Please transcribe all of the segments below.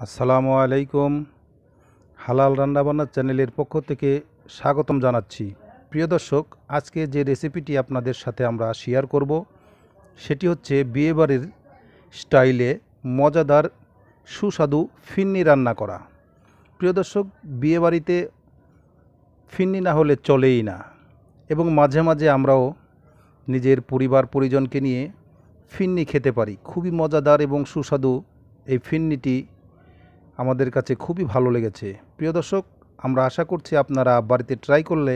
আসসালামু আলাইকুম। হালাল রান্নাবান্না চ্যানেলের পক্ষ থেকে স্বাগতম জানাচ্ছি। প্রিয় দর্শক, আজকে যে রেসিপিটি আপনাদের সাথে আমরা শেয়ার করব সেটি হচ্ছে বিয়ে বাড়ির স্টাইলে মজাদার সুস্বাদু ফিন্নি রান্না করা। প্রিয় দর্শক, বিয়ে বাড়িতে ফিন্নি না হলে চলেই না, এবং মাঝে মাঝে আমরাও নিজের পরিবার পরিজনকে নিয়ে ফিন্নি খেতে পারি। খুবই মজাদার এবং সুস্বাদু এই ফিন্নিটি আমাদের কাছে খুবই ভালো লেগেছে। প্রিয় দর্শক, আমরা আশা করছি আপনারা বাড়িতে ট্রাই করলে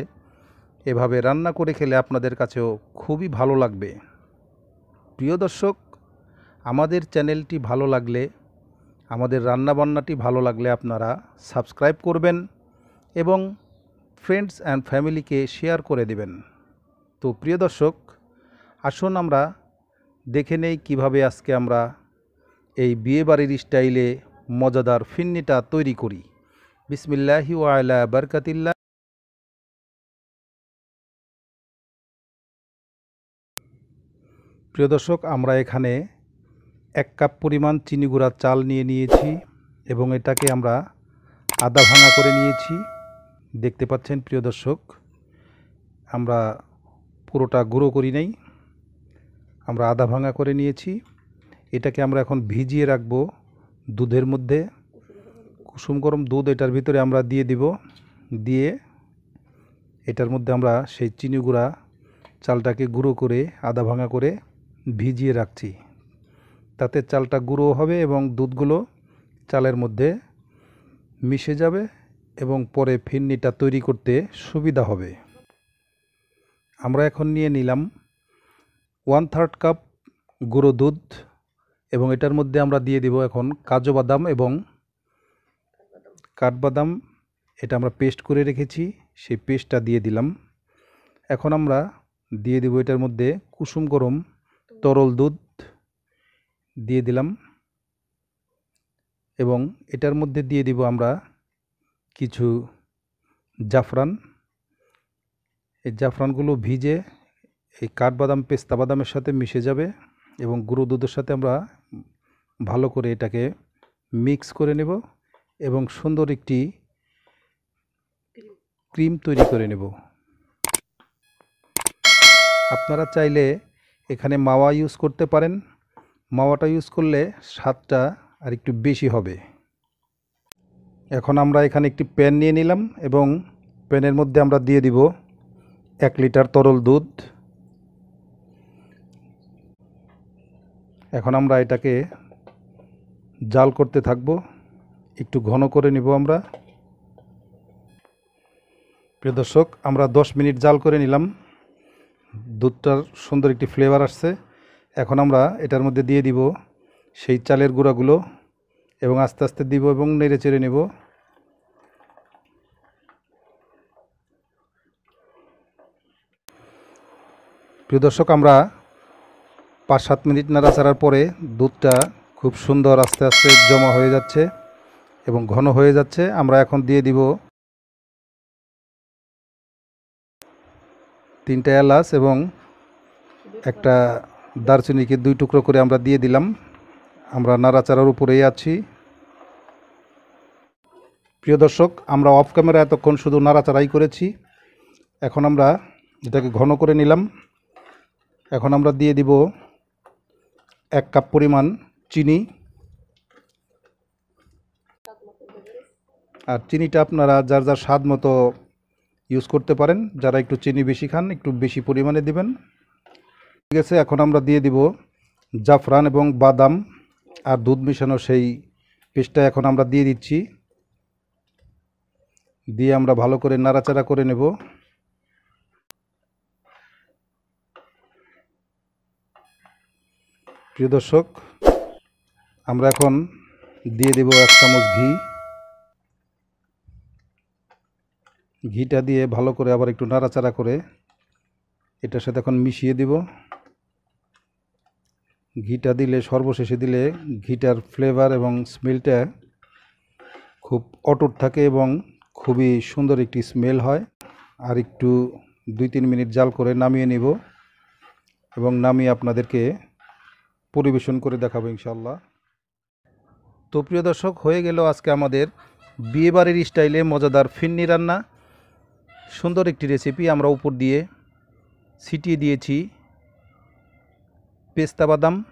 এভাবে রান্না করে খেলে আপনাদের কাছেও খুবই ভালো লাগবে। প্রিয় দর্শক, আমাদের চ্যানেলটি ভালো লাগলে, আমাদের রান্নাবান্নাটি ভালো লাগলে আপনারা সাবস্ক্রাইব করবেন এবং ফ্রেন্ডস অ্যান্ড ফ্যামিলিকে শেয়ার করে দেবেন। তো প্রিয় দর্শক, আসুন আমরা দেখে নেই কিভাবে আজকে আমরা এই বিয়ে বাড়ির স্টাইলে মজাদার ফিন্নিটা তৈরি করি। বিসমিল্লাহি ওয়া আলা বারকাতিল্লাহ। প্রিয় দর্শক, আমরা এখানে 1 কাপ পরিমাণ চিনি গুঁড়া চাল নিয়েছি এবং এটাকে আমরা আধা ভাঙা করে নিয়েছি। দেখতে পাচ্ছেন প্রিয় দর্শক, আমরা পুরোটা গুঁড়ো করি নাই, আমরা আধা ভাঙা করে নিয়েছি। এটাকে আমরা এখন ভিজিয়ে রাখবো দুধের মধ্যে। কুসুম গরম দুধ এটার ভিতরে আমরা দিয়ে দিব। দিয়ে এটার মধ্যে আমরা সেই চিনি গুঁড়া চালটাকে গুঁড়ো করে আধা ভাঙা করে ভিজিয়ে রাখছি। তাতে চালটা গুঁড়ো হবে এবং দুধগুলো চালের মধ্যে মিশে যাবে এবং পরে ফিন্নিটা তৈরি করতে সুবিধা হবে। আমরা এখন নিয়ে নিলাম 1/3 কাপ গুঁড়ো দুধ এবং এটার মধ্যে আমরা দিয়ে দিব এখন কাজু বাদাম এবং কাঠবাদাম। এটা আমরা পেস্ট করে রেখেছি, সেই পেস্টটা দিয়ে দিলাম। এখন আমরা দিয়ে দিব এটার মধ্যে কুসুম গরম তরল দুধ দিয়ে দিলাম এবং এটার মধ্যে দিয়ে দিব আমরা কিছু জাফরান। এই জাফরানগুলো ভিজে এই কাঠবাদাম পেস্তা বাদামের সাথে মিশে যাবে এবং গুঁড়ো দুধের সাথে আমরা ভালো করে এটাকে মিক্স করে নেব এবং সুন্দর একটি ক্রিম তৈরি করে নেব। আপনারা চাইলে এখানে মাওয়া ইউজ করতে পারেন। মাওয়াটা ইউজ করলে স্বাদটা আর একটু বেশি হবে। এখন আমরা এখানে একটি প্যান নিয়ে নিলাম এবং প্যানের মধ্যে আমরা দিয়ে দিব 1 লিটার তরল দুধ। এখন আমরা এটাকে জাল করতে থাকব, একটু ঘন করে নিব আমরা। প্রিয় দর্শক, আমরা 10 মিনিট জাল করে নিলাম। দুধটার সুন্দর একটি ফ্লেভার আসছে। এখন আমরা এটার মধ্যে দিয়ে দিব সেই চালের গুঁড়াগুলো এবং আস্তে আস্তে দিব এবং নেড়ে চেড়ে নেব। প্রিয় দর্শক, আমরা 5-7 মিনিট নাড়াচাড়ার পরে দুধটা খুব সুন্দর আস্তে আস্তে জমা হয়ে যাচ্ছে এবং ঘন হয়ে যাচ্ছে। আমরা এখন দিয়ে দিব 3টা এলাচ এবং একটা দারচিনিকে 2 টুকরো করে আমরা দিয়ে দিলাম। আমরা নাড়াচাড়ার উপরেই আছি। প্রিয় দর্শক, আমরা অফ ক্যামেরা এতক্ষণ শুধু নাড়াচাড়াই করেছি। এখন আমরা এটাকে ঘন করে নিলাম। এখন আমরা দিয়ে দিব 1 কাপ পরিমাণ চিনি। আর চিনিটা আপনারা যার যার স্বাদ মতো ইউজ করতে পারেন। যারা একটু চিনি বেশি খান একটু বেশি পরিমাণে দিবেন। ঠিক আছে, এখন আমরা দিয়ে দিব জাফরান এবং বাদাম আর দুধ মিশানো সেই পেস্টটা এখন আমরা দিয়ে দিচ্ছি। দিয়ে আমরা ভালো করে নাড়াচাড়া করে নেব। প্রিয় দর্শক, আমরা এখন দিয়ে দেব 1 চামচ ঘি। ঘিটা দিয়ে ভালো করে আবার একটু নাড়াচাড়া করে এটার সাথে এখন মিশিয়ে দিব। ঘিটা দিলে, সর্বশেষে দিলে ঘিটার ফ্লেভার এবং স্মেলটা খুব অটুট থাকে এবং খুবই সুন্দর একটি স্মেল হয়। আর একটু 2-3 মিনিট জাল করে নামিয়ে নিব এবং নামিয়ে আপনাদেরকে পরিবেশন করে দেখাবো ইনশাআল্লাহ। তো প্রিয় দর্শক, হয়ে গেল আজকে আমাদের বিয়ে বাড়ির স্টাইলে মজাদার ফিরনি রান্না। সুন্দর একটি রেসিপি। আমরা উপর দিয়ে ছিটিয়ে দিয়েছি পেস্তা বাদাম।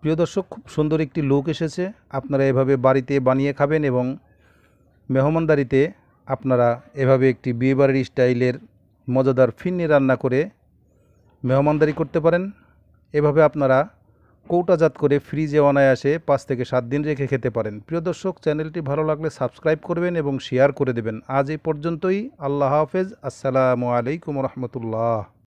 প্রিয় দর্শক, খুব সুন্দর একটি লুক এসেছে। আপনারা এভাবে বাড়িতে বানিয়ে খাবেন এবং মেহমানদারিতে আপনারা এভাবে একটি বিয়ে বাড়ির স্টাইলের মজাদার ফিরনি রান্না করে মেহমানদারি করতে পারেন। এভাবে আপনারা কৌটাজাত করে ফ্রিজে অনায়াসে 5 থেকে 7 দিন রেখে খেতে পারেন। প্রিয় দর্শক, চ্যানেলটি ভালো লাগলে সাবস্ক্রাইব করবেন এবং শেয়ার করে দেবেন। আজ এই পর্যন্তই। আল্লাহ হাফেজ। আসসালামু আলাইকুম রহমতুল্লাহ।